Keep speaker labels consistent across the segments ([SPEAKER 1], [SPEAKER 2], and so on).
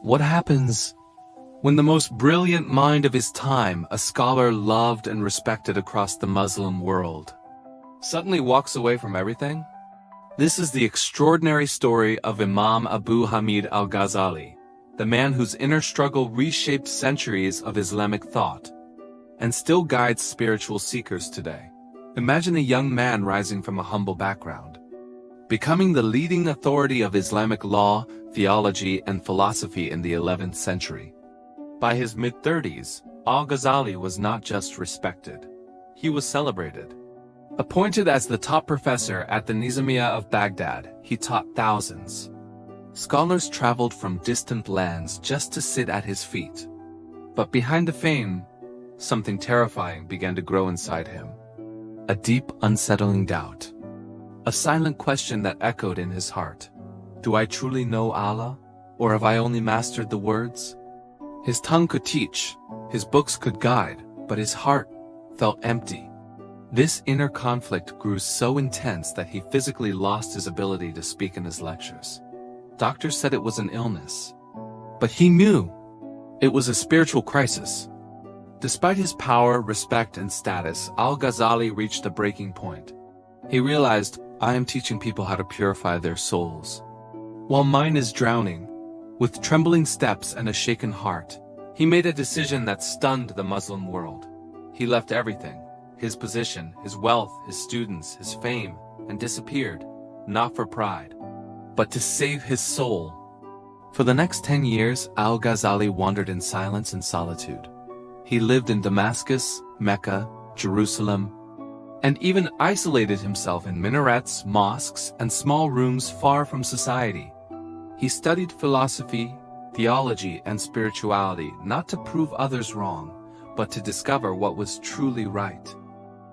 [SPEAKER 1] What happens when the most brilliant mind of his time, a scholar loved and respected across the Muslim world, suddenly walks away from everything? This is the extraordinary story of Imam Abu Hamid Al-Ghazali, the man whose inner struggle reshaped centuries of Islamic thought and still guides spiritual seekers today. Imagine a young man rising from a humble background, becoming the leading authority of Islamic law, theology, and philosophy in the 11th century. By his mid-30s, Al-Ghazali was not just respected, he was celebrated. Appointed as the top professor at the Nizamiya of Baghdad, he taught thousands. Scholars traveled from distant lands just to sit at his feet. But behind the fame, something terrifying began to grow inside him. A deep, unsettling doubt. A silent question that echoed in his heart. Do I truly know Allah, or have I only mastered the words? His tongue could teach, his books could guide, but his heart felt empty. This inner conflict grew so intense that he physically lost his ability to speak in his lectures. Doctors said it was an illness, but he knew it was a spiritual crisis. Despite his power, respect, and status, Al-Ghazali reached a breaking point. He realized, I am teaching people how to purify their souls, while mine is drowning. With trembling steps and a shaken heart, he made a decision that stunned the Muslim world. He left everything, his position, his wealth, his students, his fame, and disappeared, not for pride, but to save his soul. For the next 10 years, Al-Ghazali wandered in silence and solitude. He lived in Damascus, Mecca, Jerusalem, and even isolated himself in minarets, mosques, and small rooms far from society. He studied philosophy, theology, and spirituality not to prove others wrong, but to discover what was truly right.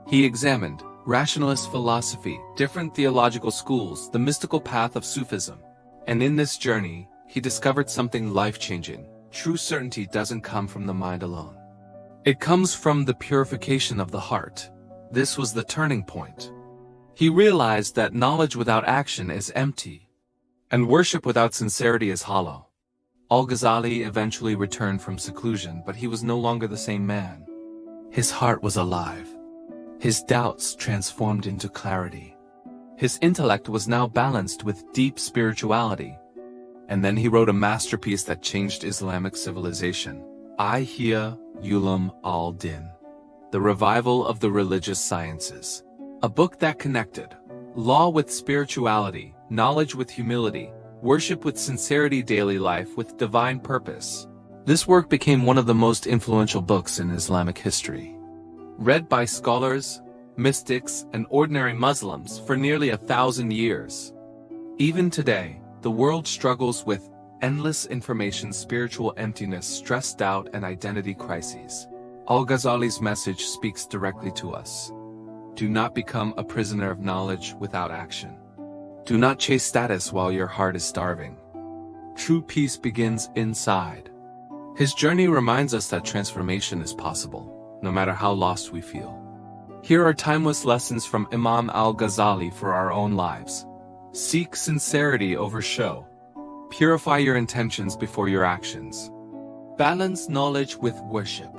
[SPEAKER 1] He examined rationalist philosophy, different theological schools, the mystical path of Sufism. And in this journey, he discovered something life-changing. True certainty doesn't come from the mind alone. It comes from the purification of the heart. This was the turning point. He realized that knowledge without action is empty, and worship without sincerity is hollow. Al-Ghazali eventually returned from seclusion, but he was no longer the same man. His heart was alive. His doubts transformed into clarity. His intellect was now balanced with deep spirituality. And then he wrote a masterpiece that changed Islamic civilization, Ihya Ulum al-Din, The Revival of the Religious Sciences. A book that connected law with spirituality, knowledge with humility, worship with sincerity, daily life with divine purpose. This work became one of the most influential books in Islamic history, read by scholars, mystics, and ordinary Muslims for nearly 1,000 years. Even today, the world struggles with endless information, spiritual emptiness, stress, doubt, and identity crises. Al-Ghazali's message speaks directly to us. Do not become a prisoner of knowledge without action. Do not chase status while your heart is starving. True peace begins inside. His journey reminds us that transformation is possible, no matter how lost we feel. Here are timeless lessons from Imam Al-Ghazali for our own lives. Seek sincerity over show. Purify your intentions before your actions. Balance knowledge with worship.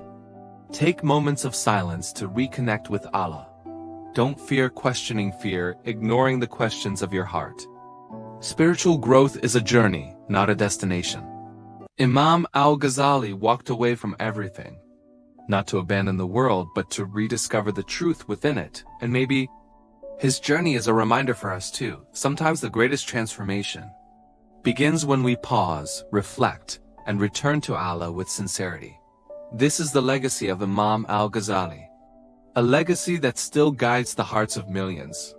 [SPEAKER 1] Take moments of silence to reconnect with Allah. Don't fear questioning fear, ignoring the questions of your heart. Spiritual growth is a journey, not a destination. Imam Al-Ghazali walked away from everything, not to abandon the world, but to rediscover the truth within it. And maybe his journey is a reminder for us too. Sometimes the greatest transformation begins when we pause, reflect, and return to Allah with sincerity. This is the legacy of Imam Al-Ghazali, a legacy that still guides the hearts of millions.